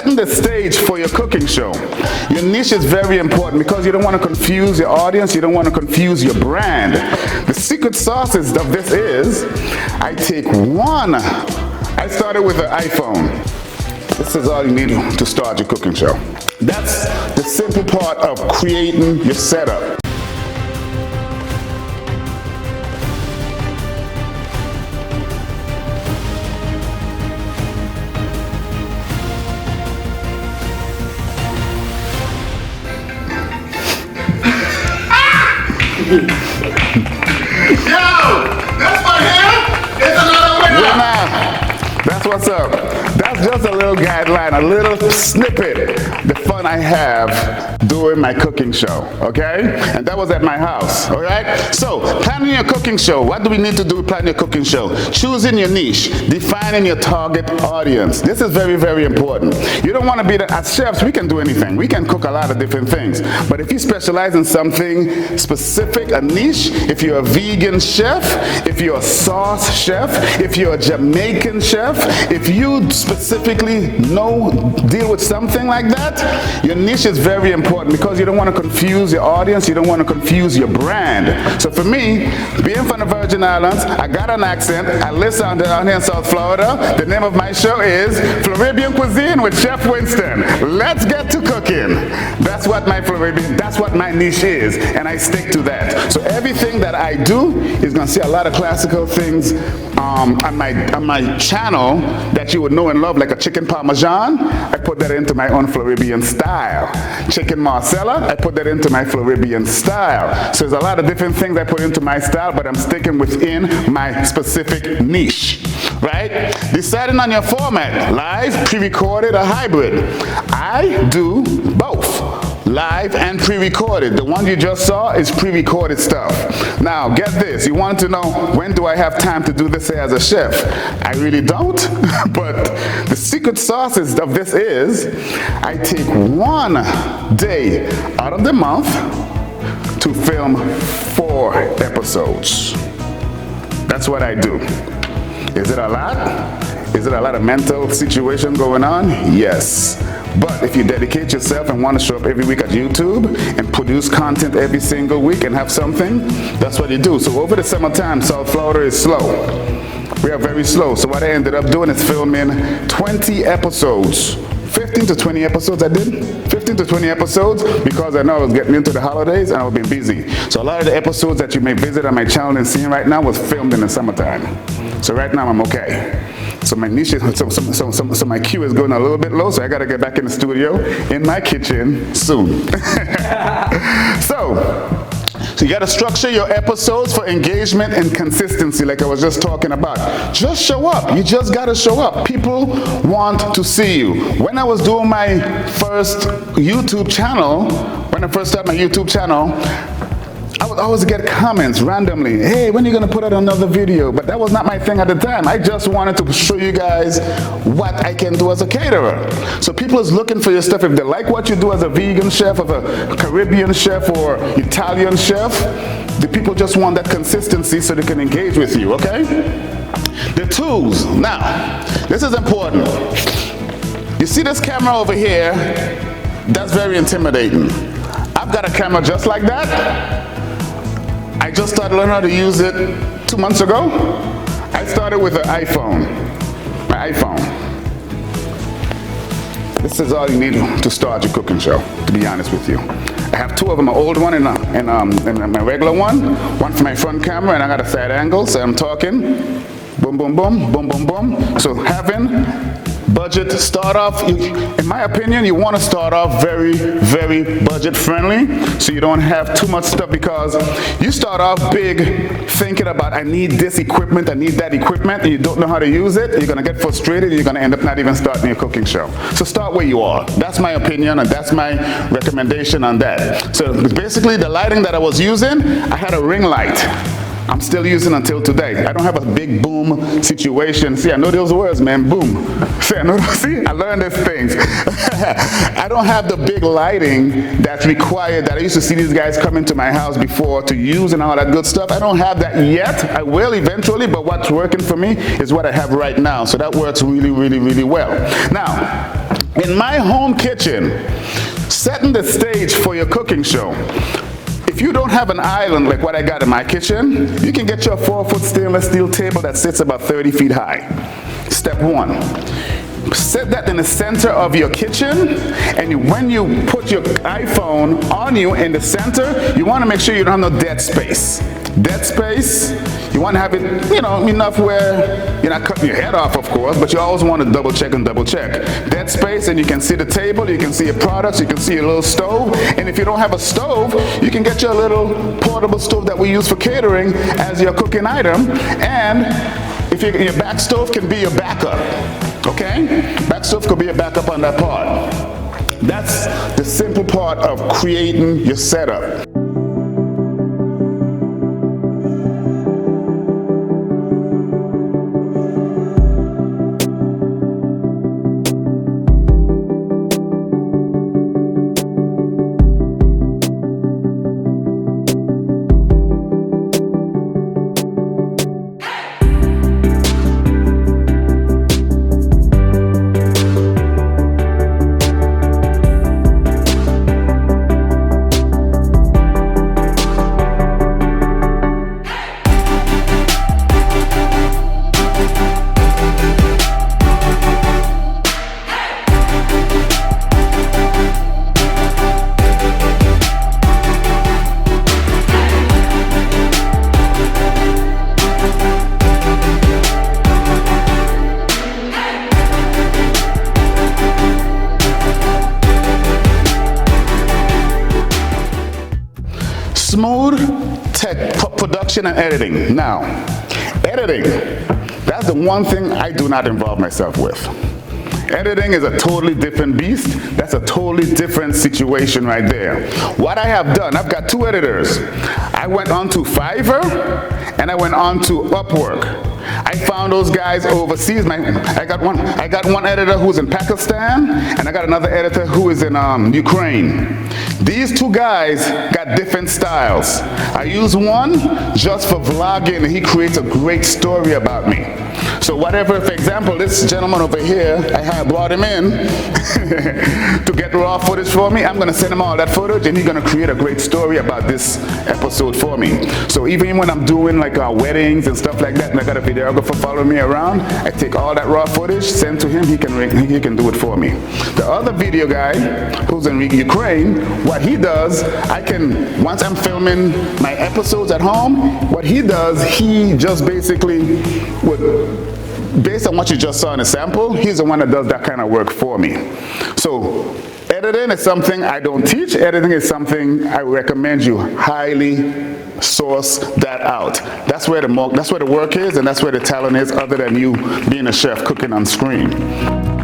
setting the stage for your cooking show. Your niche is very important because you don't want to confuse your audience, you don't want to confuse your brand. The secret sauces of this is, I started with an iPhone. This is all you need to start your cooking show. That's the simple part of creating your setup. Yo, that's my hair. It's another winner. That's what's up. That's just a little guideline, a little snippet, the fun I have doing my cooking show, okay? And that was at my house, all right? So, planning your cooking show. What do we need to do with planning your cooking show? Choosing your niche, defining your target audience. This is very, very important. You don't want to be as chefs, we can do anything. We can cook a lot of different things. But if you specialize in something specific, a niche, if you're a vegan chef, if you're a sauce chef, if you're a Jamaican chef, if you specifically deal with something like that, your niche is very important because you don't want to confuse your audience, you don't want to confuse your brand. So for me, being from the Virgin Islands, I got an accent, I listen down here in South Florida. The name of my show is Floribbean Cuisine with Chef Winston. Let's get to cooking. That's what my niche is, and I stick to that. So everything that I do is going to see a lot of classical things on my channel that you would know and love, like a chicken parmesan. I put that into my own Floribbean style. Chicken marsala, I put that into my Floribbean style. So there's a lot of different things I put into my style, but I'm sticking within my specific niche, right? Deciding on your format, live, pre-recorded, or hybrid. I do both. Live and pre-recorded. The one you just saw is pre-recorded stuff. Now, get this. You want to know, when do I have time to do this as a chef? I really don't, but the secret sauces of this is, I take one day out of the month to film 4 episodes. That's what I do. Is it a lot? Is it a lot of mental situation going on? Yes. But if you dedicate yourself and want to show up every week at YouTube and produce content every single week and have something, that's what you do. So over the summertime, South Florida is slow. We are very slow. So what I ended up doing is filming 20 episodes. 15 to 20 episodes I did. 15 to 20 episodes because I know I was getting into the holidays and I was being busy. So a lot of the episodes that you may visit on my channel and seeing right now was filmed in the summertime. So right now I'm okay. So my niche is, so my queue is going a little bit low, so I gotta get back in the studio, in my kitchen soon. So you gotta structure your episodes for engagement and consistency, like I was just talking about. Just show up, you just gotta show up. People want to see you. When I was doing my first YouTube channel, when I first started my YouTube channel, I would always get comments randomly, hey, when are you gonna put out another video? But that was not my thing at the time. I just wanted to show you guys what I can do as a caterer. So people is looking for your stuff. If they like what you do as a vegan chef, of a Caribbean chef, or Italian chef, the people just want that consistency so they can engage with you, okay? The tools. Now, this is important. You see this camera over here? That's very intimidating. I've got a camera just like that. I just started learning how to use it 2 months ago. I started with an iPhone, my iPhone. This is all you need to start your cooking show, to be honest with you. I have 2 of them, an old one and my regular one for my front camera, and I got a side angle, so I'm talking, boom, boom, boom, boom, boom, boom. So having budget start off, in my opinion, you want to start off very, very budget friendly, so you don't have too much stuff, because you start off big thinking about, I need this equipment, I need that equipment, and you don't know how to use it, you're going to get frustrated, and you're going to end up not even starting your cooking show. So start where you are. That's my opinion, and that's my recommendation on that. So basically, the lighting that I was using, I had a ring light. I'm still using until today. I don't have a big boom situation. See, I know those words, man, boom. See, I learned these things. I don't have the big lighting that's required that I used to see these guys come into my house before to use and all that good stuff. I don't have that yet. I will eventually, but what's working for me is what I have right now. So that works really, really, really well. Now, In my home kitchen, setting the stage for your cooking show. If you don't have an island like what I got in my kitchen, you can get your 4-foot stainless steel table that sits about 30 feet high. Step one. Set that in the center of your kitchen, and when you put your iPhone on you in the center, you want to make sure you don't have no dead space. Dead space, you want to have it, enough where you're not cutting your head off, of course, but you always want to double check and double check. Dead space, and you can see the table, you can see your products, you can see your little stove, and if you don't have a stove, you can get your little portable stove that we use for catering as your cooking item, and if your back stove can be your backup. Okay? Back stove could be a backup on that part. That's the simple part of creating your setup. Smooth tech production and editing. Now, editing, that's the one thing I do not involve myself with. Editing is a totally different beast. That's a totally different situation right there. What I have done, I've got two editors. I went on to Fiverr and I went on to Upwork. I found those guys overseas. I got one editor who's in Pakistan, and I got another editor who is in Ukraine. These two guys got different styles. I use one just for vlogging, and he creates a great story about me. So whatever, for example, this gentleman over here, I have brought him in to get raw footage for me. I'm going to send him all that footage, and he's going to create a great story about this episode for me. So even when I'm doing like weddings and stuff like that, and I got a videographer following me around, I take all that raw footage, send to him, he can do it for me. The other video guy who's in Ukraine, what he does, once I'm filming my episodes at home, what he does, he just basically based on what you just saw in the sample, he's the one that does that kind of work for me. So editing is something I don't teach. Editing is something I recommend you highly source that out. That's where the work is, and that's where the talent is, other than you being a chef cooking on screen.